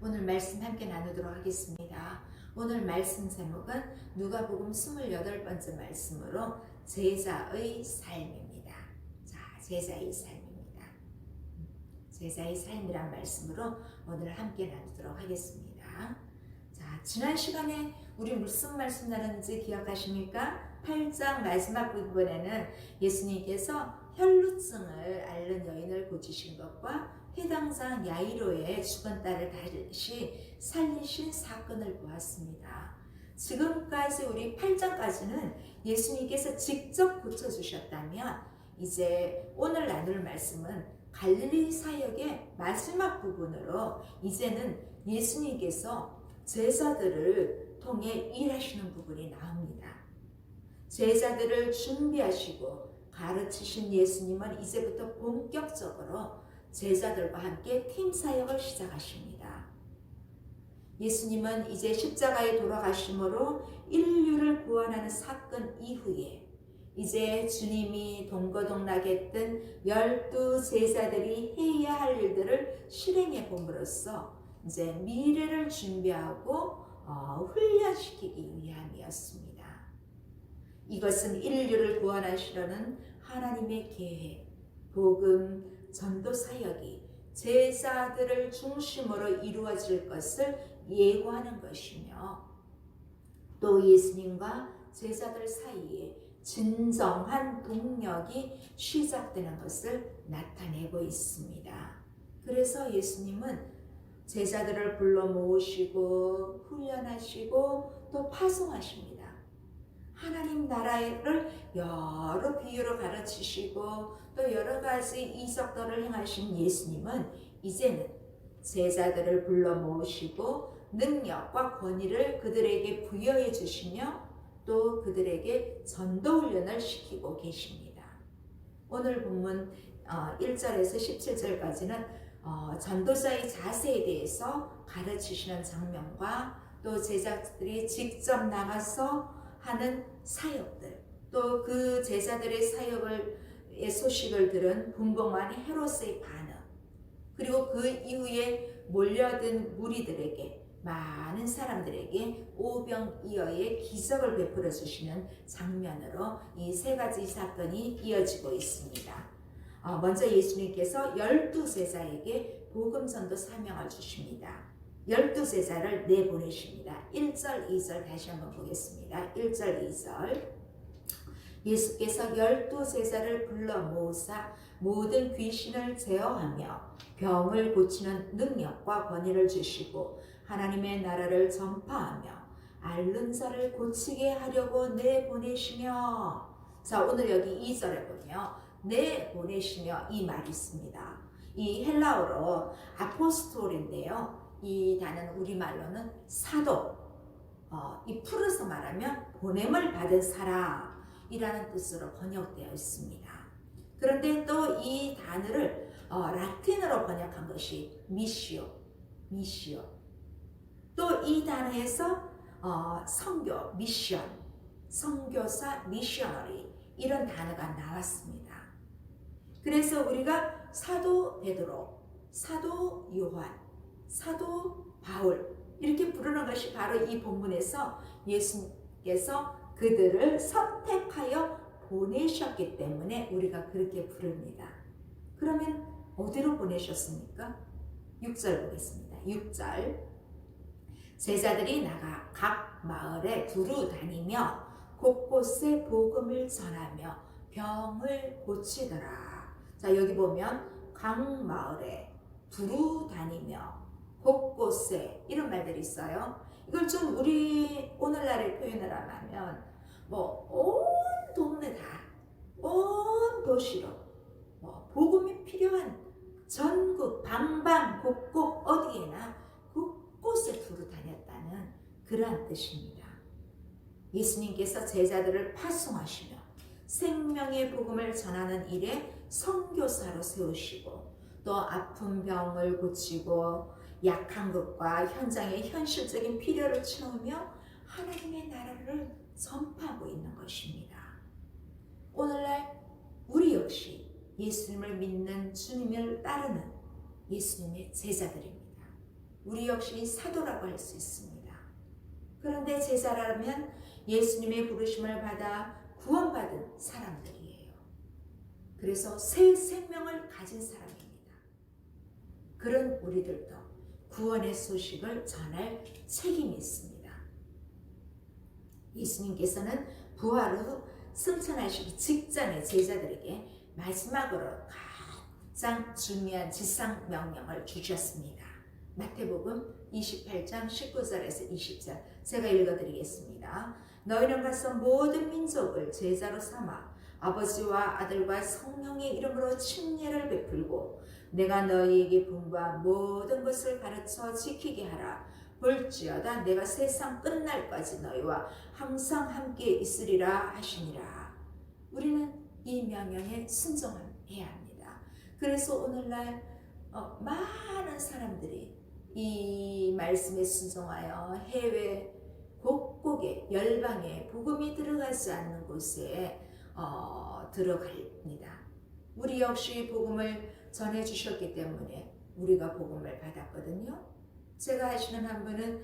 오늘 말씀 함께 나누도록 하겠습니다. 오늘 말씀 제목은 누가복음 28번째 말씀으로 제자의 삶입니다. 자, 제자의 삶입니다. 제자의 삶이란 말씀으로 오늘 함께 나누도록 하겠습니다. 자, 지난 시간에 우리 무슨 말씀 나눴는지 기억하십니까? 8장 마지막 부분에는 예수님께서 혈루증을 앓는 여인을 고치신 것과 해당장 야이로의 죽은 딸을 다시 살리신 사건을 보았습니다. 지금까지 우리 8장까지는 예수님께서 직접 고쳐주셨다면 이제 오늘 나눌 말씀은 갈릴리 사역의 마지막 부분으로 이제는 예수님께서 제자들을 통해 일하시는 부분이 나옵니다. 제자들을 준비하시고 가르치신 예수님은 이제부터 본격적으로 제자들과 함께 팀 사역을 시작하십니다. 예수님은 이제 십자가에 돌아가심으로 인류를 구원하는 사건 이후에 이제 주님이 동거동락에 했던 12 제자들이 해야 할 일들을 실행해 봄으로써 이제 미래를 준비하고 훈련시키기 위함이었습니다. 이것은 인류를 구원하시려는 하나님의 계획, 복음, 전도 사역이 제자들을 중심으로 이루어질 것을 예고하는 것이며 또 예수님과 제자들 사이에 진정한 동력이 시작되는 것을 나타내고 있습니다. 그래서 예수님은 제자들을 불러 모으시고 훈련하시고 또 파송하십니다. 하나님 나라를 여러 비유로 가르치시고 또 여러 가지 이적들을 행하신 예수님은 이제는 제자들을 불러 모으시고 능력과 권위를 그들에게 부여해 주시며 또 그들에게 전도 훈련을 시키고 계십니다. 오늘 본문 1절에서 17절까지는 전도자의 자세에 대해서 가르치시는 장면과 또 제자들이 직접 나가서 하는 사역들, 또 그 제자들의 사역의 소식을 들은 분봉한 헤롯의 반응, 그리고 그 이후에 몰려든 무리들에게 많은 사람들에게 오병이어의 기적을 베풀어 주시는 장면으로 이 세 가지 사건이 이어지고 있습니다. 먼저 예수님께서 12 제자에게 복음 전도 사명을 주십니다. 12 제자를 내보내십니다. 1절, 2절 다시 한번 보겠습니다. 1절, 2절. 예수께서 12 제자를 불러 모으사 모든 귀신을 제어하며 병을 고치는 능력과 권위를 주시고 하나님의 나라를 전파하며 앓는 자를 고치게 하려고 내보내시며. 자, 오늘 여기 2절에 보면 내보내시며 이 말이 있습니다. 이 헬라어로 아포스톨인데요. 이 단어는 우리말로는 사도, 이 풀어서 말하면 보냄을 받은 사람이라는 뜻으로 번역되어 있습니다. 그런데 또 이 단어를 라틴어로 번역한 것이 미시오. 또 이 단어에서 선교, 미션, 선교사, 미셔너리 이런 단어가 나왔습니다. 그래서 우리가 사도 베드로, 사도 요한, 사도 바울 이렇게 부르는 것이 바로 이 본문에서 예수님께서 그들을 선택하여 보내셨기 때문에 우리가 그렇게 부릅니다. 그러면 어디로 보내셨습니까? 6절 보겠습니다. 6절. 제자들이 나가 각 마을에 두루 다니며 곳곳에 복음을 전하며 병을 고치더라. 자, 여기 보면 각 마을에 두루 다니며 곳곳에 이런 말들이 있어요. 이걸 좀 우리 오늘날의 표현을 하면 온 동네 다, 온 도시로 복음이 필요한 전국 방방곡곡 어디에나 곳곳에 두루 다녔다는 그러한 뜻입니다. 예수님께서 제자들을 파송하시며 생명의 복음을 전하는 일에 선교사로 세우시고 또 아픈 병을 고치고 약한 것과 현장의 현실적인 필요를 채우며 하나님의 나라를 전파하고 있는 것입니다. 오늘날 우리 역시 예수님을 믿는 주님을 따르는 예수님의 제자들입니다. 우리 역시 사도라고 할 수 있습니다. 그런데 제자라면 예수님의 부르심을 받아 구원받은 사람들이에요. 그래서 새 생명을 가진 사람입니다. 그런 우리들도 구원의 소식을 전할 책임이 있습니다. 예수님께서는 부활 후 승천하시기 직전에 제자들에게 마지막으로 가장 중요한 지상 명령을 주셨습니다. 마태복음 28장 19절에서 20절 제가 읽어드리겠습니다. 너희는 가서 모든 민족을 제자로 삼아 아버지와 아들과 성령의 이름으로 침례를 베풀고 내가 너희에게 분부한 모든 것을 가르쳐 지키게 하라. 볼지어다 내가 세상 끝날까지 너희와 항상 함께 있으리라 하시니라. 우리는 이 명령에 순종해야 합니다. 그래서 오늘날 많은 사람들이 이 말씀에 순종하여 해외 곳곳에 열방에 복음이 들어가지 않는 곳에 들어갑니다. 우리 역시 복음을 전해주셨기 때문에 우리가 복음을 받았거든요. 제가 아시는 한 분은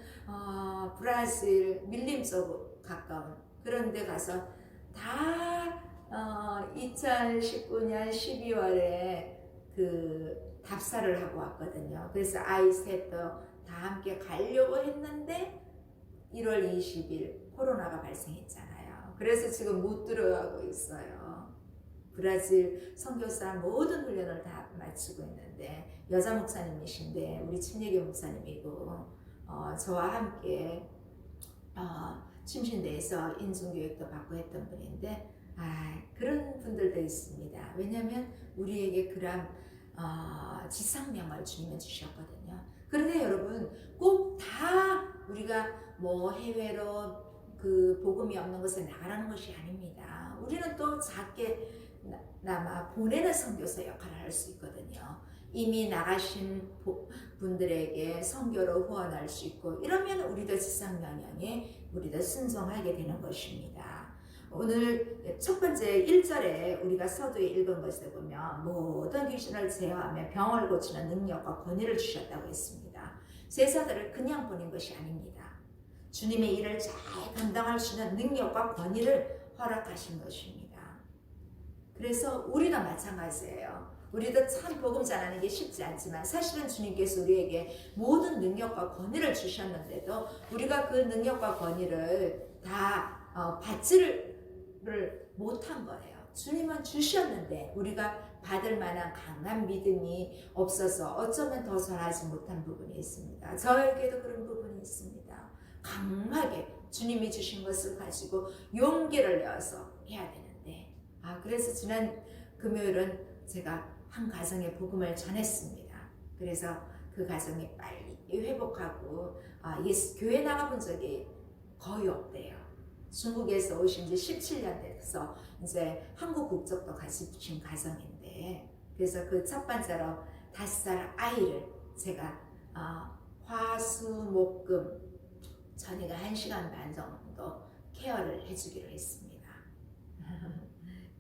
브라질 밀림속 가까운 그런 데 가서 다 2019년 12월에 그 답사를 하고 왔거든요. 그래서 아이 셋도 다 함께 가려고 했는데 1월 20일 코로나가 발생했잖아요. 그래서 지금 못 들어가고 있어요. 브라질 선교사 모든 훈련을 다 마치고 있는데 여자 목사님이신데 우리 침례교 목사님이고 저와 함께 침신대에서 인중교육도 받고 했던 분인데 그런 분들도 있습니다. 왜냐하면 우리에게 그런 지상명을 주님은 주셨거든요. 그런데 여러분 꼭 다 우리가 뭐 해외로 그 복음이 없는 곳에 나가라는 것이 아닙니다. 우리는 또 작게 나마 보내는 선교사 역할을 할 수 있거든요. 이미 나가신 분들에게 선교로 후원할 수 있고 이러면 우리도 지상명령에 우리도 순종하게 되는 것입니다. 오늘 첫 번째 1절에 우리가 서두에 읽은 것을 보면 모든 귀신을 제어하며 병을 고치는 능력과 권위를 주셨다고 했습니다. 제자들을 그냥 보낸 것이 아닙니다. 주님의 일을 잘 감당할 수 있는 능력과 권위를 허락하신 것입니다. 그래서 우리도 마찬가지예요. 우리도 참 복음 전하는 게 쉽지 않지만 사실은 주님께서 우리에게 모든 능력과 권위를 주셨는데도 우리가 그 능력과 권위를 다 받지를 못한 거예요. 주님은 주셨는데 우리가 받을 만한 강한 믿음이 없어서 어쩌면 더 전하지 못한 부분이 있습니다. 저에게도 그런 부분이 있습니다. 강하게 주님이 주신 것을 가지고 용기를 내어서 해야 되는데 그래서 지난 금요일은 제가 한 가정에 복음을 전했습니다. 그래서 그 가정이 빨리 회복하고 교회 나가본 적이 거의 없대요. 중국에서 오신 지 17년 돼서 이제 한국 국적도 가지신 가정인데 그래서 그 첫 번째로 5살 아이를 제가 화수목금 저녁에 1시간 반 정도 케어를 해주기로 했습니다.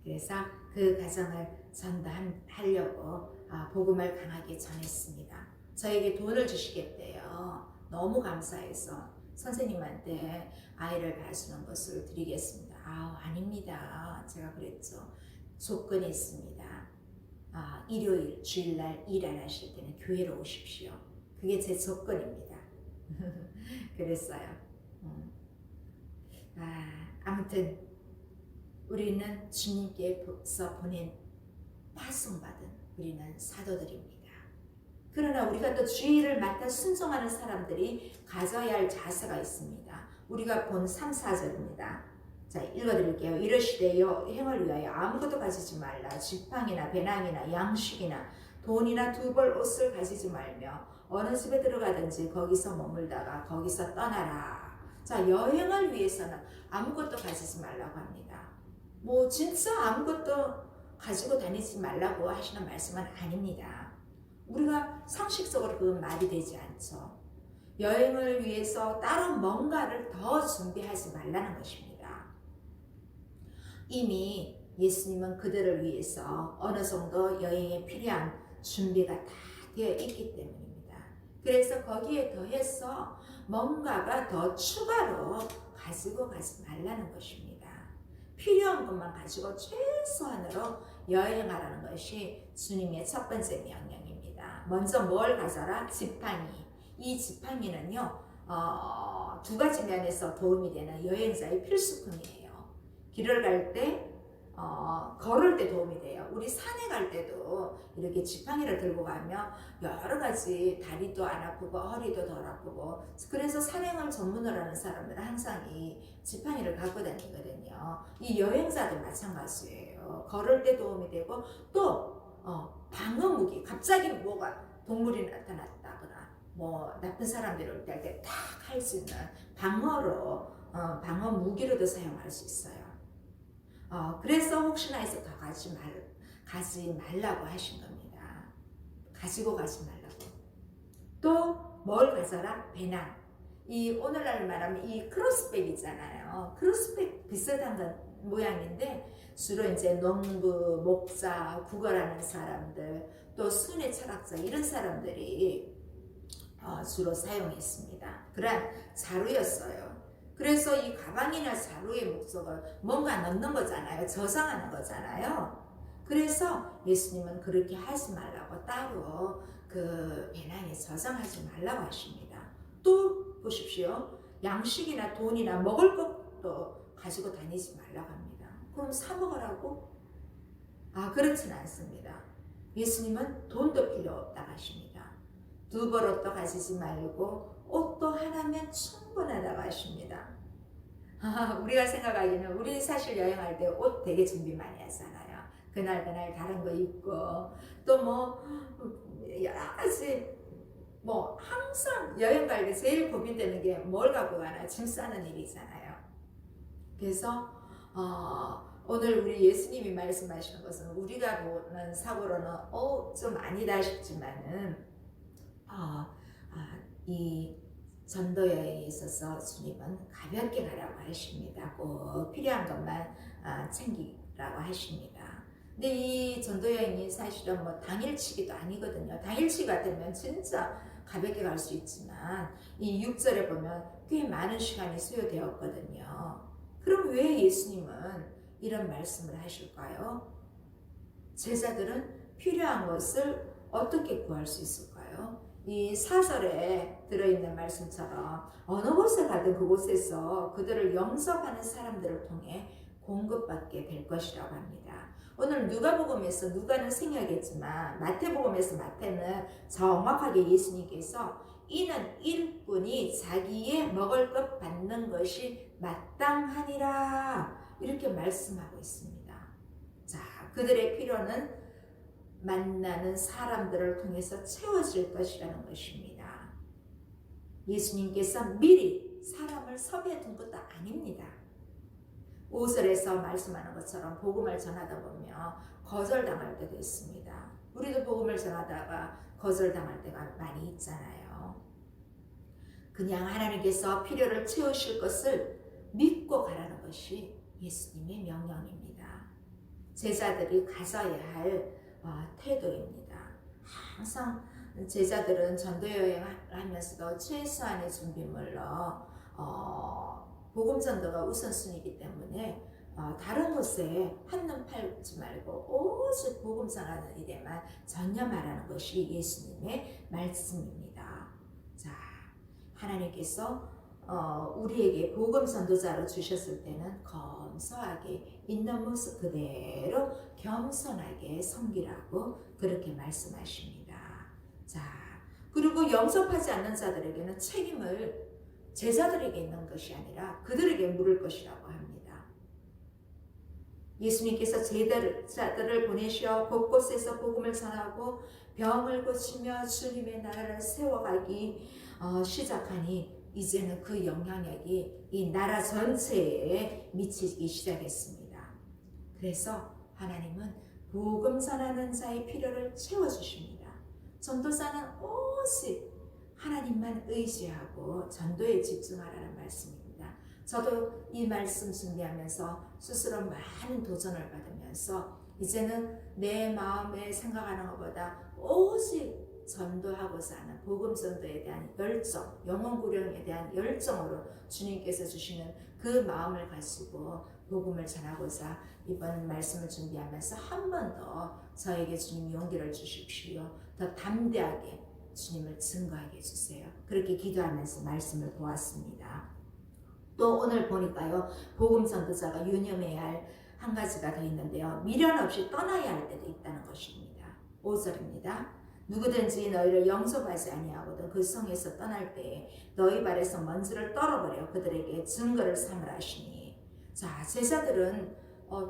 그래서 그 가정을 전도하려고 복음을 강하게 전했습니다. 저에게 돈을 주시겠대요. 너무 감사해서 선생님한테 아이를 봐주는 것을 드리겠습니다. 아닙니다. 제가 그랬죠. 조건이 있습니다. 일요일, 주일날 일 안 하실 때는 교회로 오십시오. 그게 제 조건입니다. 그랬어요. 아무튼 우리는 주님께서 보낸 파송받은 우리는 사도들입니다. 그러나 우리가 또 주의를 맡아 순종하는 사람들이 가져야 할 자세가 있습니다. 우리가 본 3, 4절입니다. 자, 읽어드릴게요. 이르시되 여행을 위하여 아무것도 가지지 말라. 지팡이나 배낭이나 양식이나 돈이나 두 벌 옷을 가지지 말며 어느 집에 들어가든지 거기서 머물다가 거기서 떠나라. 자, 여행을 위해서는 아무것도 가지지 말라고 합니다. 뭐 진짜 아무것도 가지고 다니지 말라고 하시는 말씀은 아닙니다. 우리가 상식적으로 그건 말이 되지 않죠. 여행을 위해서 따로 뭔가를 더 준비하지 말라는 것입니다. 이미 예수님은 그들을 위해서 어느 정도 여행에 필요한 준비가 다 되어 있기 때문입니다. 그래서 거기에 더해서 뭔가가 더 추가로 가지고 가지 말라는 것입니다. 필요한 것만 가지고 최소한으로 여행하라는 것이 주님의 첫 번째 명령입니다. 먼저 뭘 가져라? 지팡이. 이 지팡이는요, 두 가지 면에서 도움이 되는 여행자의 필수품이에요. 길을 갈 때, 걸을 때 도움이 돼요. 우리 산에 갈 때도 이렇게 지팡이를 들고 가면 여러 가지 다리도 안 아프고 허리도 덜 아프고, 그래서 산행을 전문으로 하는 사람들은 항상 이 지팡이를 갖고 다니거든요. 이 여행자도 마찬가지예요. 걸을 때 도움이 되고, 또 방어 무기, 갑자기 뭐가 동물이 나타났다거나 뭐 나쁜 사람들이 올 때 할 때 탁 할 수 있는 방어로, 방어 무기로도 사용할 수 있어요. 그래서 혹시나 해서 더 가지 말라고 하신 겁니다. 가지고 가지 말라고. 또 뭘 가져라? 배낭. 이 오늘날 말하면 이 크로스백 있잖아요. 크로스백 비슷한 모양인데 주로 이제 농부, 목자, 국어라는 사람들, 또 순회 철학자 이런 사람들이 주로 사용했습니다. 그런 자루였어요. 그래서 이 가방이나 자루의 목적은 뭔가 넣는 거잖아요. 저장하는 거잖아요. 그래서 예수님은 그렇게 하지 말라고 따로 그 배낭에 저장하지 말라고 하십니다. 또 보십시오. 양식이나 돈이나 먹을 것도 가지고 다니지 말라고 합니다. 그럼 사 먹으라고? 그렇진 않습니다. 예수님은 돈도 필요 없다고 하십니다. 두 벌 옷도 가지지 말고 옷도 하나면 충분하다고 하십니다. 우리가 생각하기에는 우리 사실 여행할 때 옷 되게 준비 많이 하잖아요. 그날 다른 거 입고 또 뭐 여러 가지 뭐 항상 여행 갈 때 제일 고민되는 게 뭘 갖고 가나 짐 싸는 일이잖아요. 그래서 오늘 우리 예수님이 말씀하시는 것은 우리가 보는 사고로는 좀 아니다 싶지만은 이 전도 여행에 있어서 주님은 가볍게 가라고 하십니다. 꼭 필요한 것만 챙기라고 하십니다. 근데 이 전도 여행이 사실은 뭐 당일치기도 아니거든요. 당일치기 같으면 진짜 가볍게 갈 수 있지만 이 6절에 보면 꽤 많은 시간이 소요되었거든요. 그럼 왜 예수님은 이런 말씀을 하실까요? 제자들은 필요한 것을 어떻게 구할 수 있을까요? 이 4절에 들어있는 말씀처럼 어느 곳에 가든 그곳에서 그들을 영접하는 사람들을 통해 공급받게 될 것이라고 합니다. 오늘 누가복음에서 누가는 생략했지만 마태복음에서 마태는 정확하게 예수님께서 이는 일꾼이 자기의 먹을 것 받는 것이 마땅하니라 이렇게 말씀하고 있습니다. 자, 그들의 필요는 만나는 사람들을 통해서 채워질 것이라는 것입니다. 예수님께서 미리 사람을 섭외해 둔 것도 아닙니다. 5절에서 말씀하는 것처럼 복음을 전하다 보면 거절당할 때도 있습니다. 우리도 복음을 전하다가 거절당할 때가 많이 있잖아요. 그냥 하나님께서 필요를 채우실 것을 믿고 가라는 것이 예수님의 명령입니다. 제자들이 가져야 할 태도입니다. 항상 제자들은 전도여행을 하면서도 최소한의 준비물로 복음 전도가 우선순위이기 때문에 다른 곳에 한눈 팔지 말고 오직 복음 전하는 일에만 전념하라는 것이 예수님의 말씀입니다. 자, 하나님께서 우리에게 복음 전도자로 주셨을 때는 검소하게 있는 모습 그대로 겸손하게 섬기라고 그렇게 말씀하십니다. 자, 그리고 영접하지 않는 자들에게는 책임을 제자들에게 있는 것이 아니라 그들에게 물을 것이라고 합니다. 예수님께서 제자들을 보내셔 곳곳에서 복음을 전하고 병을 고치며 주님의 나라를 세워가기 시작하니 이제는 그 영향력이 이 나라 전체에 미치기 시작했습니다. 그래서 하나님은 복음 전하는 자의 필요를 채워주십니다. 전도자는 오직 하나님만 의지하고 전도에 집중하라는 말씀입니다. 저도 이 말씀 준비하면서 스스로 많은 도전을 받으면서 이제는 내 마음에 생각하는 것보다 오직 전도하고자 하는 복음 전도에 대한 열정, 영혼 구령에 대한 열정으로 주님께서 주시는 그 마음을 가지고 복음을 전하고자 이번 말씀을 준비하면서 한 번 더 저에게 주님 용기를 주십시오. 더 담대하게 주님을 증거하게 해주세요. 그렇게 기도하면서 말씀을 보았습니다. 또 오늘 보니까요, 복음 전도자가 유념해야 할 한 가지가 더 있는데요, 미련 없이 떠나야 할 때도 있다는 것입니다. 5절입니다. 누구든지 너희를 영접하지 아니하거든 그 성에서 떠날 때에 너희 발에서 먼지를 떨어버려 그들에게 증거를 삼으라 하시니. 자, 제자들은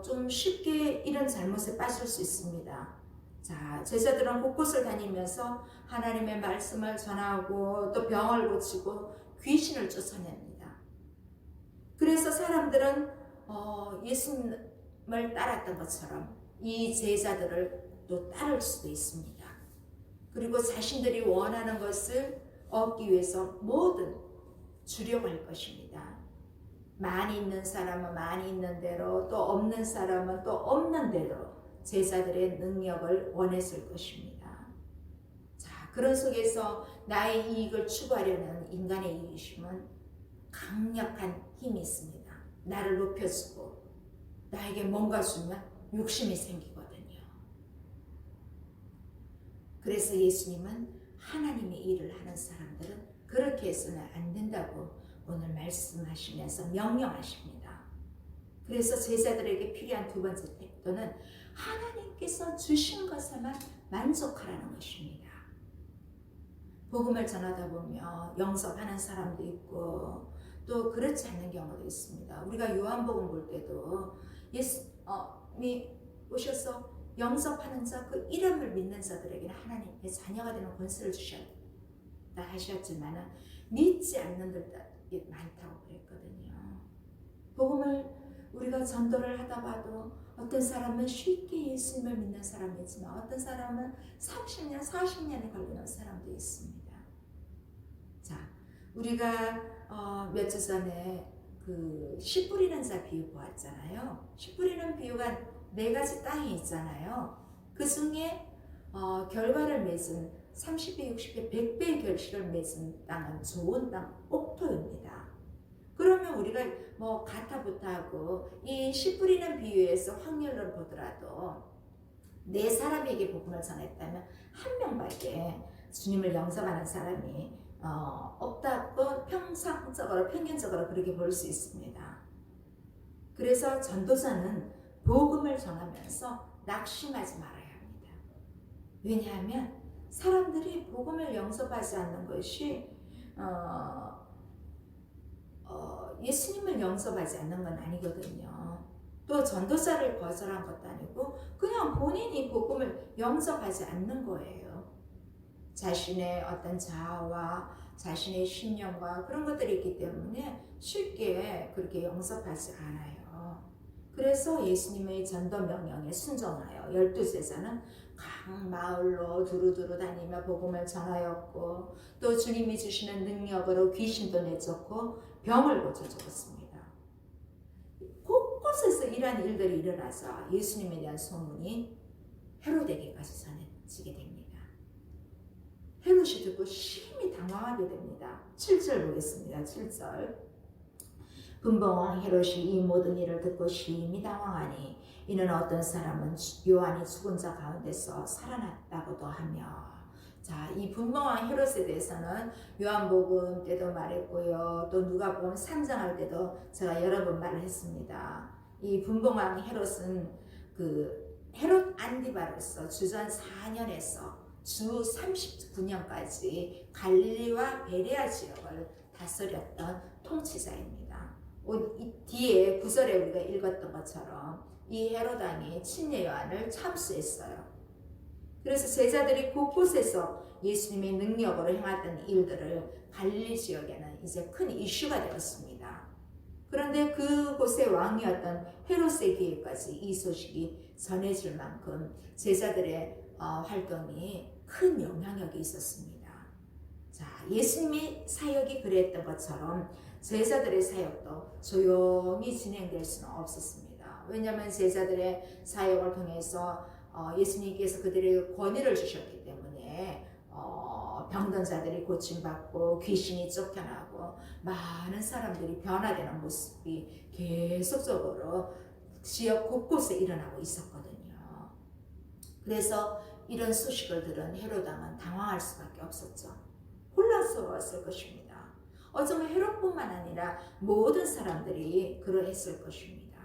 좀 쉽게 이런 잘못에 빠질 수 있습니다. 자, 제자들은 곳곳을 다니면서 하나님의 말씀을 전하고 또 병을 고치고 귀신을 쫓아냅니다. 그래서 사람들은 예수님을 따랐던 것처럼 이 제자들을 또 따를 수도 있습니다. 그리고 자신들이 원하는 것을 얻기 위해서 뭐든 주려고 할 것입니다. 많이 있는 사람은 많이 있는 대로, 또 없는 사람은 또 없는 대로 제자들의 능력을 원했을 것입니다. 자, 그런 속에서 나의 이익을 추구하려는 인간의 이기심은 강력한 힘이 있습니다. 나를 높여주고 나에게 뭔가 주면 욕심이 생기거든요. 그래서 예수님은 하나님의 일을 하는 사람들은 그렇게 해서는 안 된다고 오늘 말씀하시면서 명령하십니다. 그래서 제자들에게 필요한 두 번째 태도는 하나님께서 주신 것에만 만족하라는 것입니다. 복음을 전하다 보면 영접하는 사람도 있고 또 그렇지 않는 경우도 있습니다. 우리가 요한복음 볼 때도 예수님이 오셔서 영접하는 자, 그 이름을 믿는 자들에게는 하나님의 자녀가 되는 권세를 주셨다 하셨지만 믿지 않는 들이 많다고 그랬거든요. 복음을 우리가 전도를 하다 봐도 어떤 사람은 쉽게 예수님을 믿는 사람이 있지만 어떤 사람은 30년, 40년이 걸리는 사람도 있습니다. 자, 우리가 몇 주 전에 그 씨 뿌리는 자 비유 보았잖아요. 씨 뿌리는 비유가 4가지 땅이 있잖아요. 그 중에 결과를 맺은 30배, 60배, 100배의 결실을 맺은 땅은 좋은 땅, 옥토입니다. 그러면 우리가 뭐 가타부타하고 이 씨 뿌리는 비유에서 확률로 보더라도 4사람에게 복음을 전했다면 1명밖에 주님을 영접하는 사람이 없다고 평균적으로 그렇게 볼 수 있습니다. 그래서 전도자는 복음을 전하면서 낙심하지 말아야 합니다. 왜냐하면 사람들이 복음을 영접하지 않는 것이 예수님을 영접하지 않는 건 아니거든요. 또 전도자를 거절한 것도 아니고 그냥 본인이 복음을 영접하지 않는 거예요. 자신의 어떤 자아와 자신의 신념과 그런 것들이 있기 때문에 쉽게 그렇게 영접하지 않아요. 그래서 예수님의 전도 명령에 순종하여 12제자는 각 마을로 두루두루 다니며 복음을 전하였고 또 주님이 주시는 능력으로 귀신도 내쫓고 병을 고쳐주었습니다. 곳곳에서 이러한 일들이 일어나서 예수님에 대한 소문이 헤롯에게까지 전해지게 됩니다. 헤롯이 듣고 심히 당황하게 됩니다. 7절 보겠습니다. 7절. 분봉왕 헤롯이 이 모든 일을 듣고 심히 당황하니 이는 어떤 사람은 요한이 죽은 자 가운데서 살아났다고도 하며. 자, 이 분봉왕 헤롯에 대해서는 요한복음 때도 말했고요. 또 누가복음 3장할 때도 제가 여러 번 말을 했습니다. 이 분봉왕 헤롯은 그 헤롯 안디바로서 주전 4년에서 주 39년까지 갈릴리와 베레아 지역을 다스렸던 통치자입니다. 이 뒤에 9절에 우리가 읽었던 것처럼 이 헤롯 왕이 침례 요한을 참수했어요. 그래서 제자들이 곳곳에서 예수님의 능력으로 행했던 일들을 갈릴리 지역에는 이제 큰 이슈가 되었습니다. 그런데 그곳의 왕이었던 헤롯의 귀에까지 이 소식이 전해질 만큼 제자들의 활동이 큰 영향력이 있었습니다. 자, 예수님의 사역이 그랬던 것처럼 제자들의 사역도 조용히 진행될 수는 없었습니다. 왜냐하면 제자들의 사역을 통해서 예수님께서 그들에게 권위를 주셨기 때문에 병든 자들이 고침받고 귀신이 쫓겨나고 많은 사람들이 변화되는 모습이 계속적으로 지역 곳곳에 일어나고 있었거든요. 그래서 이런 소식을 들은 헤롯 왕은 당황할 수밖에 없었죠. 혼란스러웠을 것입니다. 어쩌면 헤롯뿐만 아니라 모든 사람들이 그러했을 것입니다.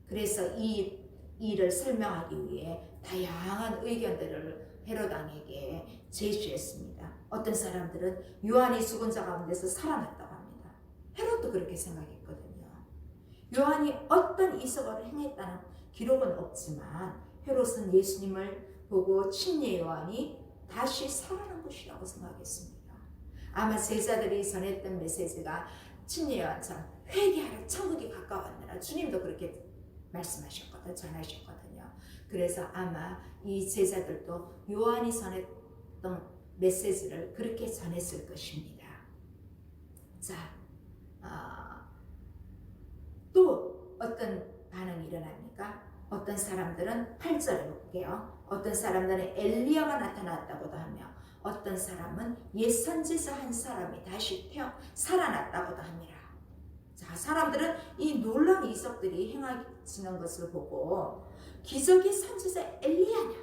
그래서 이 일을 설명하기 위해 다양한 의견들을 헤롯 왕에게 제시했습니다. 어떤 사람들은 요한이 죽은 자 가운데서 살아났다고 합니다. 헤롯도 그렇게 생각했거든요. 요한이 어떤 이적을 행했다는 기록은 없지만 헤롯은 예수님을 보고 침례 요한이 다시 살아난 것이라고 생각했습니다. 아마 제자들이 전했던 메시지가 침례 요한처럼 회개하라 천국이 가까웠느라 주님도 그렇게 말씀하셨거든요. 전하셨거든요. 그래서 아마 이 제자들도 요한이 전했던 메시지를 그렇게 전했을 것입니다. 자, 또 어떤 반응이 일어납니까? 어떤 사람들은 8절에 볼게요. 어떤 사람들은 엘리야가 나타났다고도 하며 어떤 사람은 옛 선지자 한 사람이 다시 살아났다고도 합니다. 자, 사람들은 이 놀라운 이적들이 행해지는 것을 보고 기적의 선지자 엘리야냐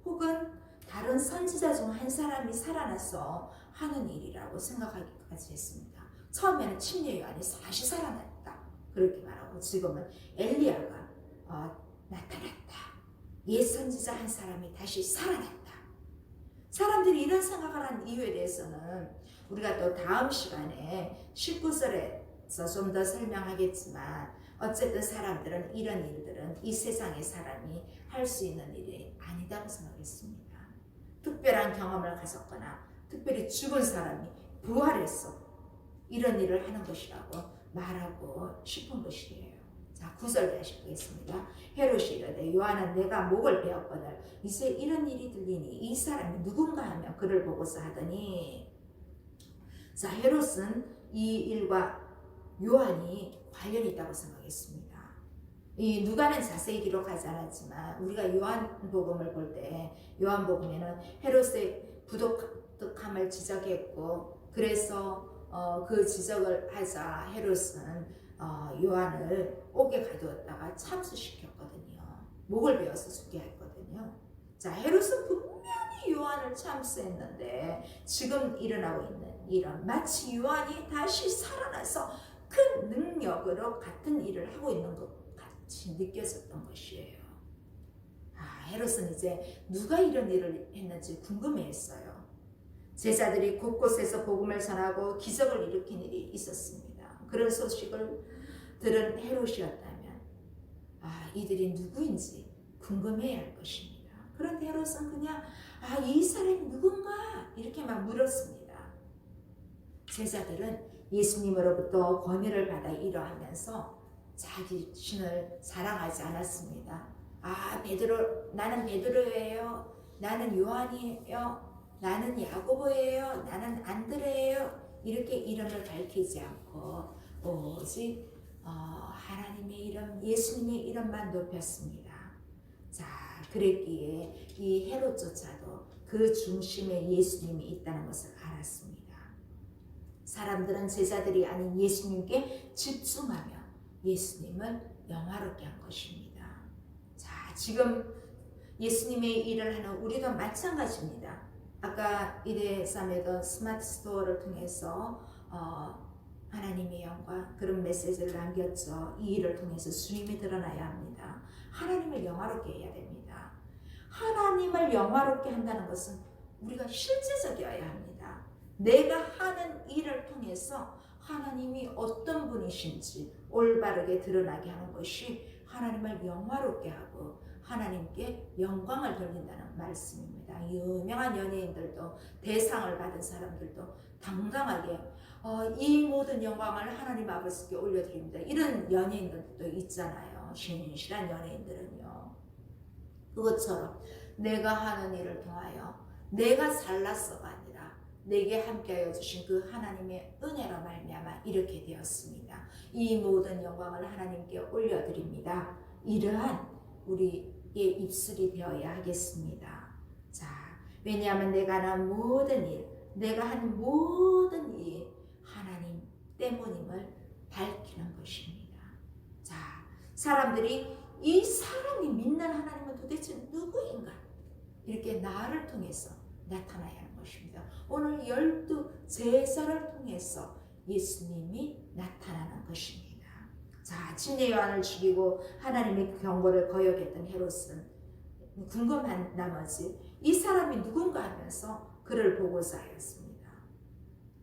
혹은 다른 선지자 중 한 사람이 살아나서 하는 일이라고 생각하기까지 했습니다. 처음에는 침례 요한이 다시 살아났다 그렇게 말하고 지금은 엘리야가 나타났다. 옛 선지자 한 사람이 다시 살아났다. 사람들이 이런 생각을 한 이유에 대해서는 우리가 또 다음 시간에 19절에서 좀 더 설명하겠지만 어쨌든 사람들은 이런 일들은 이 세상의 사람이 할 수 있는 일이 아니다고 생각했습니다. 특별한 경험을 가졌거나 특별히 죽은 사람이 부활했어 이런 일을 하는 것이라고 말하고 싶은 것이에요. 자, 9절 다시 보겠습니다. 헤롯이 이르되 요한은 내가 목을 베었거늘 이제 이런 일이 들리니 이 사람이 누군가 하며 그를 보고서 하더니 자, 헤롯은 이 일과 요한이 관련이 있다고 생각했습니다. 이 누가는 자세히 기록하지 않았지만 우리가 요한복음을 볼 때 요한복음에는 헤롯의 부도덕함을 지적했고 그래서 그 지적을 하자 헤롯은 요한을 옥에 가두었다가 참수시켰거든요. 목을 베어서 죽게 했거든요. 자, 헤롯은 분명히 요한을 참수했는데 지금 일어나고 있는 이런 마치 요한이 다시 살아나서 큰 능력으로 같은 일을 하고 있는 것 같이 느껴졌던 것이에요. 헤롯은 이제 누가 이런 일을 했는지 궁금해했어요. 제자들이 곳곳에서 복음을 전하고 기적을 일으킨 일이 있었습니다. 그런 소식을 들은 헤롯이었다면 이들이 누구인지 궁금해야 할 것입니다. 그런데 헤롯은 그냥 이 사람이 누군가 이렇게만 물었습니다. 제자들은 예수님으로부터 권위를 받아 이러하면서 자신을 자랑하지 않았습니다. 베드로, 나는 베드로예요. 나는 요한이에요. 나는 야고보예요. 나는 안드레예요. 이렇게 이름을 밝히지 않고 오직 하나님의 이름, 예수님의 이름만 높였습니다. 자, 그랬기에 이 헤롯조차도 그 중심에 예수님이 있다는 것을 알았습니다. 사람들은 제자들이 아닌 예수님께 집중하며 예수님을 영화롭게 한 것입니다. 자, 지금 예수님의 일을 하는 우리도 마찬가지입니다. 아까 이레삼에도 스마트 스토어를 통해서 하나님의 영광 그런 메시지를 남겼죠. 이 일을 통해서 주님이 드러나야 합니다. 하나님을 영화롭게 해야 됩니다. 하나님을 영화롭게 한다는 것은 우리가 실제적이어야 합니다. 내가 하는 일을 통해서 하나님이 어떤 분이신지 올바르게 드러나게 하는 것이 하나님을 영화롭게 하고 하나님께 영광을 돌린다는 말씀입니다. 유명한 연예인들도 대상을 받은 사람들도 당당하게 이 모든 영광을 하나님 아버지께 올려드립니다. 이런 연예인들도 있잖아요. 신실한 연예인들은요. 그것처럼 내가 하는 일을 통하여 내가 잘났어가 아니라 내게 함께하여 주신 그 하나님의 은혜로 말미암아 이렇게 되었습니다. 이 모든 영광을 하나님께 올려드립니다. 이러한 우리의 입술이 되어야 하겠습니다. 자, 왜냐하면 내가 하는 모든 일, 내가 하는 모든 일이 하나님 때문임을 밝히는 것입니다. 자, 사람들이 이 사람이 믿는 하나님은 도대체 누구인가? 이렇게 나를 통해서 나타나야 하는 것입니다. 오늘 12제사를 통해서 예수님이 나타나는 것입니다. 자, 침례 요한을 죽이고 하나님의 경고를 거역했던 헤롯은 궁금한 나머지 이 사람이 누군가 하면서 그를 보고자 하였습니다.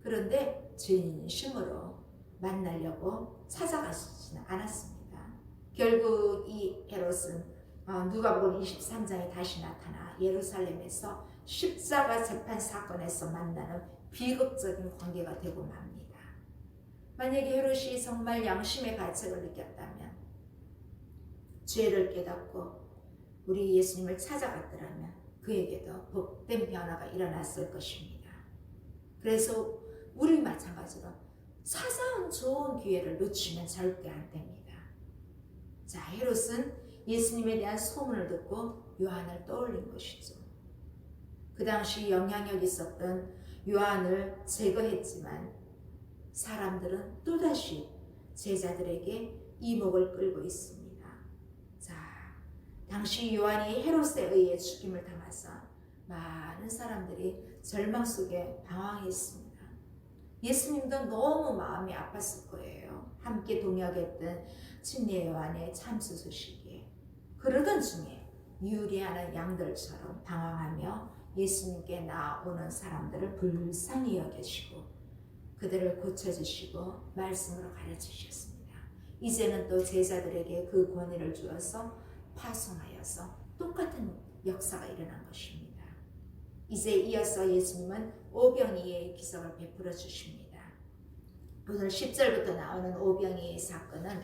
그런데 진심으로 만나려고 찾아가시지는 않았습니다. 결국 이 헤롯은 누가복음 23장에 다시 나타나 예루살렘에서 십자가 재판 사건에서 만나는 비극적인 관계가 되고 맙니다. 만약에 헤롯이 정말 양심의 가책을 느꼈다면, 죄를 깨닫고 우리 예수님을 찾아갔더라면 그에게도 복된 변화가 일어났을 것입니다. 그래서 우리 마찬가지로 찾아온 좋은 기회를 놓치면 절대 안 됩니다. 자, 헤롯은 예수님에 대한 소문을 듣고 요한을 떠올린 것이죠. 그 당시 영향력 있었던 요한을 제거했지만 사람들은 또다시 제자들에게 이목을 끌고 있습니다. 자, 당시 요한이 헤롯에 의해 죽임을 당하사 많은 사람들이 절망 속에 방황했습니다. 예수님도 너무 마음이 아팠을 거예요. 함께 동역했던 침례 요한의 참수 소식에. 그러던 중에 유리하는 양들처럼 방황하며 예수님께 나오는 사람들을 불쌍히 여겨주시고 그들을 고쳐주시고 말씀으로 가르치셨습니다. 이제는 또 제자들에게 그 권위를 주어서 파송하여서 똑같은 역사가 일어난 것입니다. 이제 이어서 예수님은 오병이의 기적을 베풀어 주십니다. 오늘 10절부터 나오는 오병이의 사건은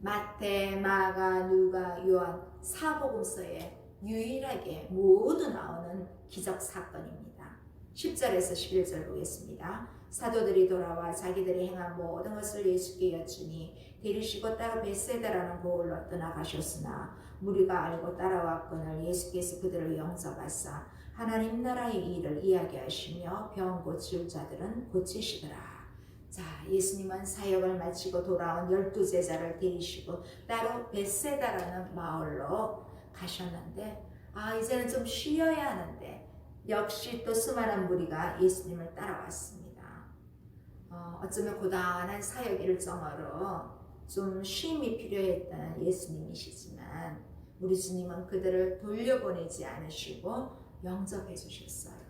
마태, 마가, 누가, 요한 사복음서에 유일하게 모두 나오는 기적 사건입니다. 10절에서 11절 보겠습니다. 사도들이 돌아와 자기들이 행한 모든 것을 예수께 여쭈니 데리시고 따로 벳세다라는 고을로 떠나가셨으나 무리가 알고 따라왔거늘 예수께서 그들을 영접하사 하나님 나라의 일을 이야기하시며 병 고칠 자들은 고치시더라. 자, 예수님은 사역을 마치고 돌아온 12제자를 데리시고 따로 벳세다라는 마을로 가셨는데 이제는 좀 쉬어야 하는데 역시 또 수많은 무리가 예수님을 따라왔습니다. 어쩌면 고단한 사역 일정으로 좀 쉼이 필요했던 예수님이시지만 우리 주님은 그들을 돌려보내지 않으시고 영접해 주셨어요.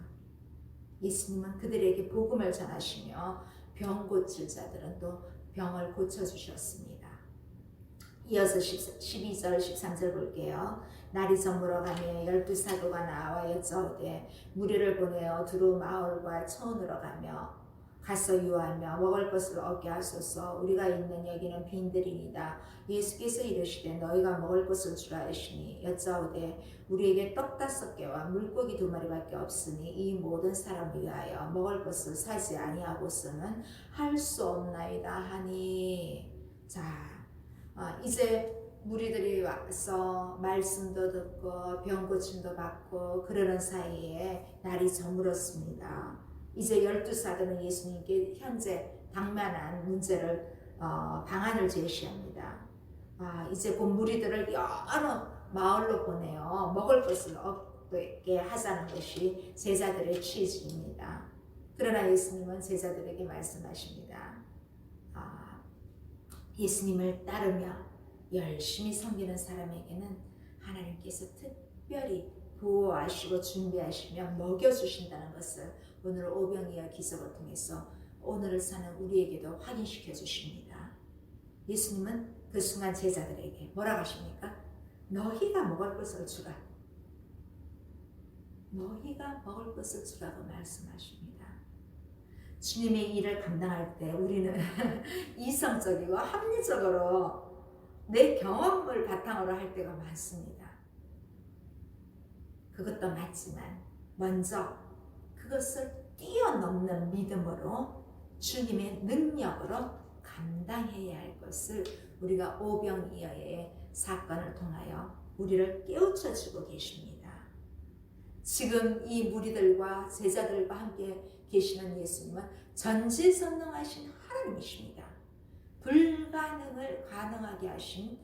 예수님은 그들에게 복음을 전하시며 병 고칠 자들은 또 병을 고쳐주셨습니다. 이어서 12절 13절 볼게요. 날이 저물어가며 12사도가 나와 여짜오되 무리를 보내어 두루 마을과 촌으로 가서 유하며 먹을 것을 얻게 하소서. 우리가 있는 여기는 빈들이니이다. 예수께서 이르시되 너희가 먹을 것을 주라 하시니 여짜오되 우리에게 떡 5개와 물고기 2마리밖에 없으니 이 모든 사람을 위하여 먹을 것을 사지 아니하고서는 할 수 없나이다 하니. 자, 이제 무리들이 와서 말씀도 듣고 병 고침도 받고 그러는 사이에 날이 저물었습니다. 이제 12사도는 예수님께 현재 당면한 문제를 방안을 제시합니다. 이제 곧 무리들을 여러 마을로 보내어 먹을 것을 얻게 하자는 것이 제자들의 취지입니다. 그러나 예수님은 제자들에게 말씀하십니다. 예수님을 따르며 열심히 섬기는 사람에게는 하나님께서 특별히 보호하시고 준비하시며 먹여주신다는 것을 오늘 오병이어 기적을 통해서 오늘을 사는 우리에게도 확인시켜 주십니다. 예수님은 그 순간 제자들에게 뭐라고 하십니까? 너희가 먹을 것을 주라. 너희가 먹을 것을 주라고 말씀하십니다. 주님의 일을 감당할 때 우리는 이성적이고 합리적으로 내 경험을 바탕으로 할 때가 많습니다. 그것도 맞지만 먼저 그것을 뛰어넘는 믿음으로 주님의 능력으로 감당해야 할 것을 우리가 오병이어의 사건을 통하여 우리를 깨우쳐 주고 계십니다. 지금 이 무리들과 제자들과 함께 계시는 예수님은 전지전능하신 하나님이십니다. 불가능을 가능하게 하신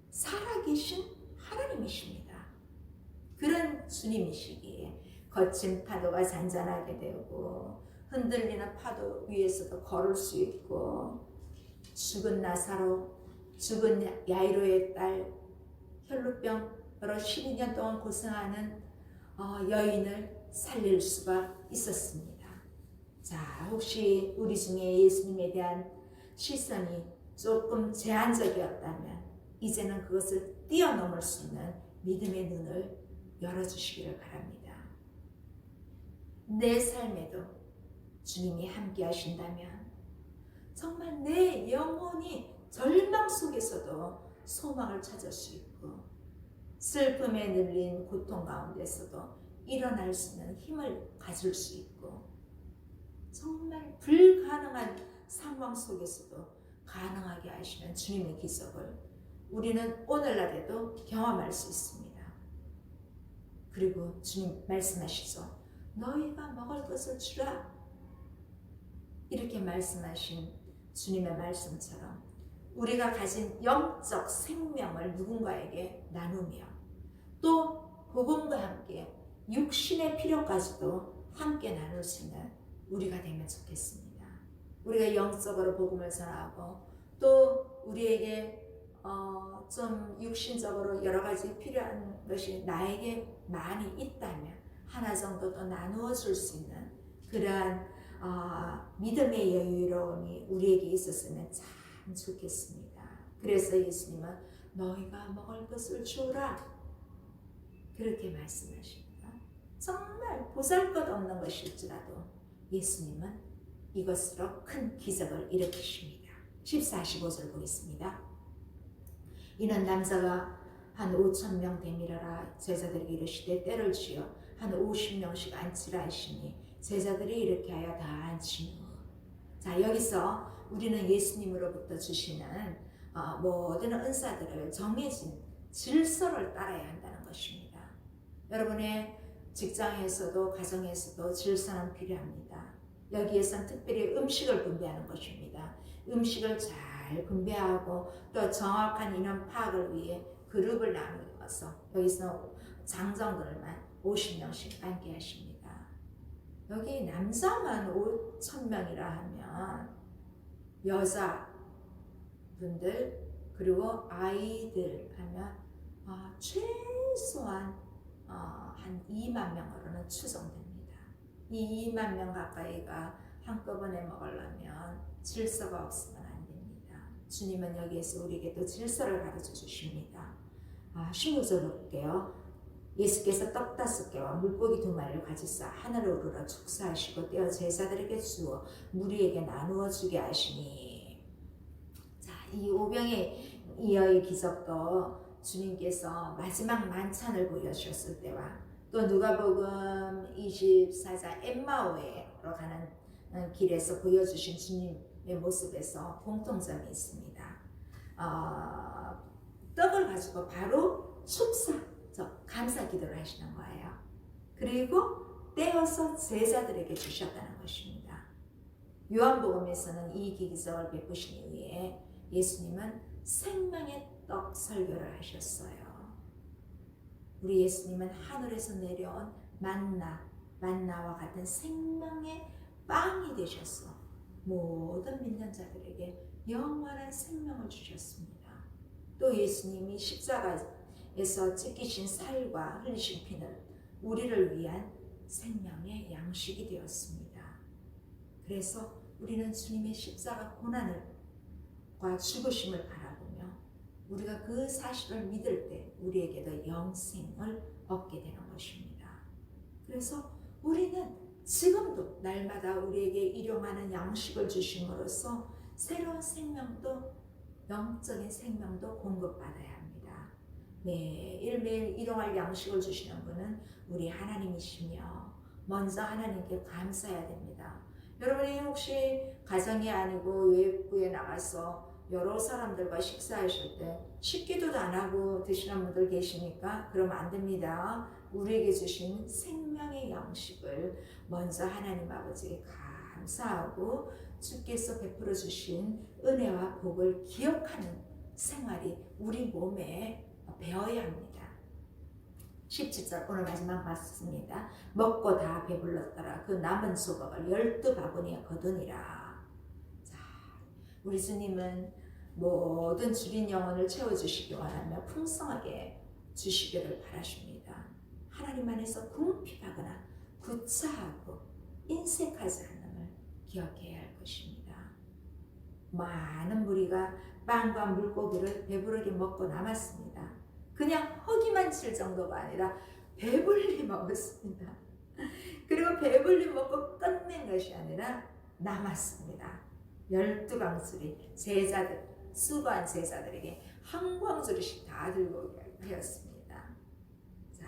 살아계신 하나님이십니다. 그런 주님이시기에 거친 파도가 잔잔하게 되고 흔들리는 파도 위에서도 걸을 수 있고 죽은 나사로, 죽은 야이로의 딸, 혈루병으로 12년 동안 고생하는 여인을 살릴 수가 있었습니다. 자, 혹시 우리 중에 예수님에 대한 시선이 조금 제한적이었다면 이제는 그것을 뛰어넘을 수 있는 믿음의 눈을 열어주시기를 바랍니다. 내 삶에도 주님이 함께 하신다면 정말 내 영혼이 절망 속에서도 소망을 찾을 수 있고 슬픔에 눌린 고통 가운데서도 일어날 수 있는 힘을 가질 수 있고 정말 불가능한 상황 속에서도 가능하게 하시는 주님의 기적을 우리는 오늘날에도 경험할 수 있습니다. 그리고 주님 말씀하시죠. 너희가 먹을 것을 주라. 이렇게 말씀하신 주님의 말씀처럼 우리가 가진 영적 생명을 누군가에게 나누며 또 복음과 함께 육신의 필요까지도 함께 나눌 수 있는 우리가 되면 좋겠습니다. 우리가 영적으로 복음을 전하고 또 우리에게 좀 육신적으로 여러 가지 필요한 것이 나에게 많이 있다면 하나 정도 더 나누어 줄 수 있는 그러한 믿음의 여유로움이 우리에게 있었으면 참 좋겠습니다. 그래서 예수님은 너희가 먹을 것을 주라 그렇게 말씀하십니다. 정말 보잘것없는 것일지라도 예수님은 이것으로 큰 기적을 일으키십니다. 14, 15절 보겠습니다. 이는 남자가 한 5,000명 되밀어라 제자들에게 이르시되 때를 지어 한 50명씩 앉히라 하시니 제자들이 이렇게 하여 다 앉히며. 자, 여기서 우리는 예수님으로부터 주시는 모든 은사들을 정해진 질서를 따라야 한다는 것입니다. 여러분의 직장에서도 가정에서도 질서는 필요합니다. 여기에선 특별히 음식을 분배하는 것입니다. 음식을 잘 분배하고 또 정확한 인원 파악을 위해 그룹을 나누어서 여기서 장정들만 50명씩 앉게 하십니다. 여기 남자만 5,000명이라 하면 여자분들 그리고 아이들 하면 최소한 한 2만 명으로는 추정됩니다. 이 2만 명 가까이가 한꺼번에 먹으려면 질서가 없으면 안 됩니다. 주님은 여기에서 우리에게 또 질서를 가르쳐 주십니다. 16절 볼게요. 예수께서 떡 5개와 물고기 2마리를 가지사 하늘을 우러러 축사하시고 떼어 제자들에게 주어 무리에게 나누어 주게 하시니. 자, 이 오병의 이어의 기적도 주님께서 마지막 만찬을 보여주셨을 때와 또 누가복음 24장 엠마오에로 가는 길에서 보여주신 주님의 모습에서 공통점이 있습니다. 떡을 가지고 바로 축사, 감사 기도를 하시는 거예요. 그리고 떼어서 제자들에게 주셨다는 것입니다. 요한복음에서는 이 기적을 베푸신 이후에 예수님은 생명의 떡 설교를 하셨어요. 우리 예수님은 하늘에서 내려온 만나와 같은 생명의 빵이 되셔서 모든 믿는 자들에게 영원한 생명을 주셨습니다. 또 예수님이 십자가에서 찢기신 살과 흘리신 피는 우리를 위한 생명의 양식이 되었습니다. 그래서 우리는 주님의 십자가 고난과 죽으심을 바라보며 우리가 그 사실을 믿을 때 우리에게도 영생을 얻게 되는 것입니다. 그래서 우리는 지금도 날마다 우리에게 일용하는 양식을 주심으로써 새로운 생명도 영적인 생명도 공급받아야 합니다. 매일매일 일용할 양식을 주시는 분은 우리 하나님이시며 먼저 하나님께 감사해야 됩니다. 여러분이 혹시 가정이 아니고 외부에 나가서 여러 사람들과 식사하실 때 식기도도 안 하고 드시는 분들 계시니까 그러면 안 됩니다. 우리에게 주신 생명의 양식을 먼저 하나님 아버지에 감사하고 주께서 베풀어 주신 은혜와 복을 기억하는 생활이 우리 몸에 배어야 합니다. 17절 오늘 마지막 말씀입니다. 먹고 다 배불렀더라. 그 남은 조각을 12바구니에 거두니라. 자, 우리 주님은 모든 주린 영혼을 채워주시기 원하며 풍성하게 주시기를 바라십니다. 하나님 안에서 궁핍하거나 구차하고 인색하지 않음을 기억해야 할 것입니다. 많은 무리가 빵과 물고기를 배부르게 먹고 남았습니다. 그냥 허기만 칠 정도가 아니라 배불리 먹었습니다. 그리고 배불리 먹고 끝낸 것이 아니라 남았습니다. 12강술이 제자들, 수고한 제자들에게 한 광주리씩 다 들고 오게 하였습니다. 자,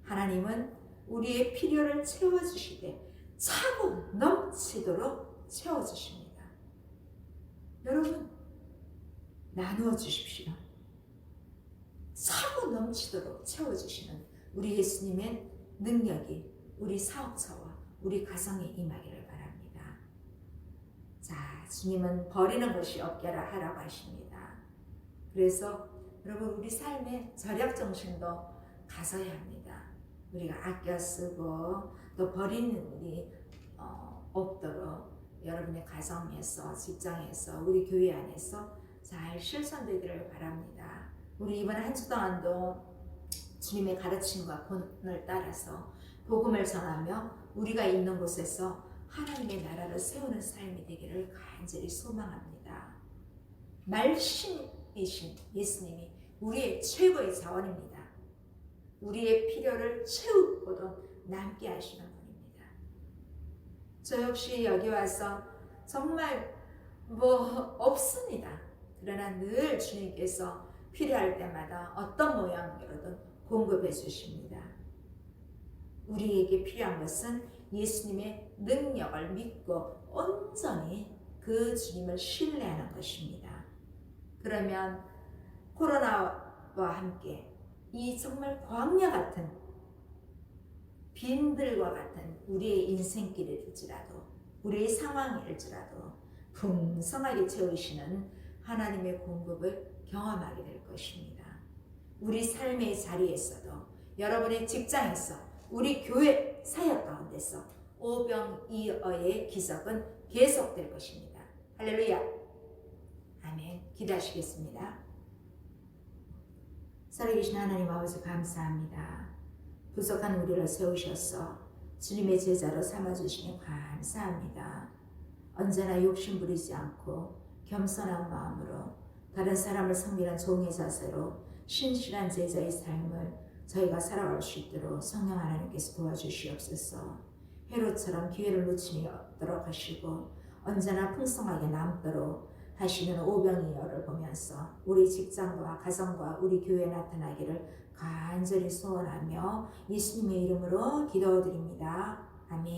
하나님은 우리의 필요를 채워주시되 차고 넘치도록 채워주십니다. 여러분, 나누어 주십시오. 차고 넘치도록 채워주시는 우리 예수님의 능력이 우리 사업처와 우리 가정에 임하기를 바랍니다. 자, 주님은 버리는 것이 없게라 하라고 하십니다. 그래서 여러분, 우리 삶의 절약정신도 가져야 합니다. 우리가 아껴 쓰고 또 버리는 일이 없도록 여러분의 가정에서, 직장에서, 우리 교회 안에서 잘 실천되기를 바랍니다. 우리 이번 한 주 동안도 주님의 가르침과 본을 따라서 복음을 전하며 우리가 있는 곳에서 하나님의 나라를 세우는 삶이 되기를 간절히 소망합니다. 말씀이신 예수님이 우리의 최고의 자원입니다. 우리의 필요를 채우고도 남게 하시는 분입니다. 저 역시 여기 와서 정말 없습니다. 그러나 늘 주님께서 필요할 때마다 어떤 모양으로든 공급해 주십니다. 우리에게 필요한 것은 예수님의 능력을 믿고 온전히 그 주님을 신뢰하는 것입니다. 그러면 코로나와 함께 이 정말 광야 같은 빈들과 같은 우리의 인생길일지라도 우리의 상황일지라도 풍성하게 채우시는 하나님의 공급을 경험하게 될 것입니다. 우리 삶의 자리에서도 여러분의 직장에서 우리 교회 사역 가운데서 오병이어의 기적은 계속될 것입니다. 할렐루야. 아멘. 기도하시겠습니다. 살아계신 하나님 아버지 감사합니다. 부족한 우리를 세우셔서 주님의 제자로 삼아주시니 감사합니다. 언제나 욕심 부리지 않고 겸손한 마음으로 다른 사람을 섬기는 종의 자세로 신실한 제자의 삶을 저희가 살아갈 수 있도록 성령 하나님께서 도와주시옵소서. 헤롯처럼 기회를 놓치지 않도록 하시고 언제나 풍성하게 남도록 하시는 오병이어를 보면서 우리 직장과 가정과 우리 교회에 나타나기를 간절히 소원하며 예수님의 이름으로 기도드립니다. 아멘.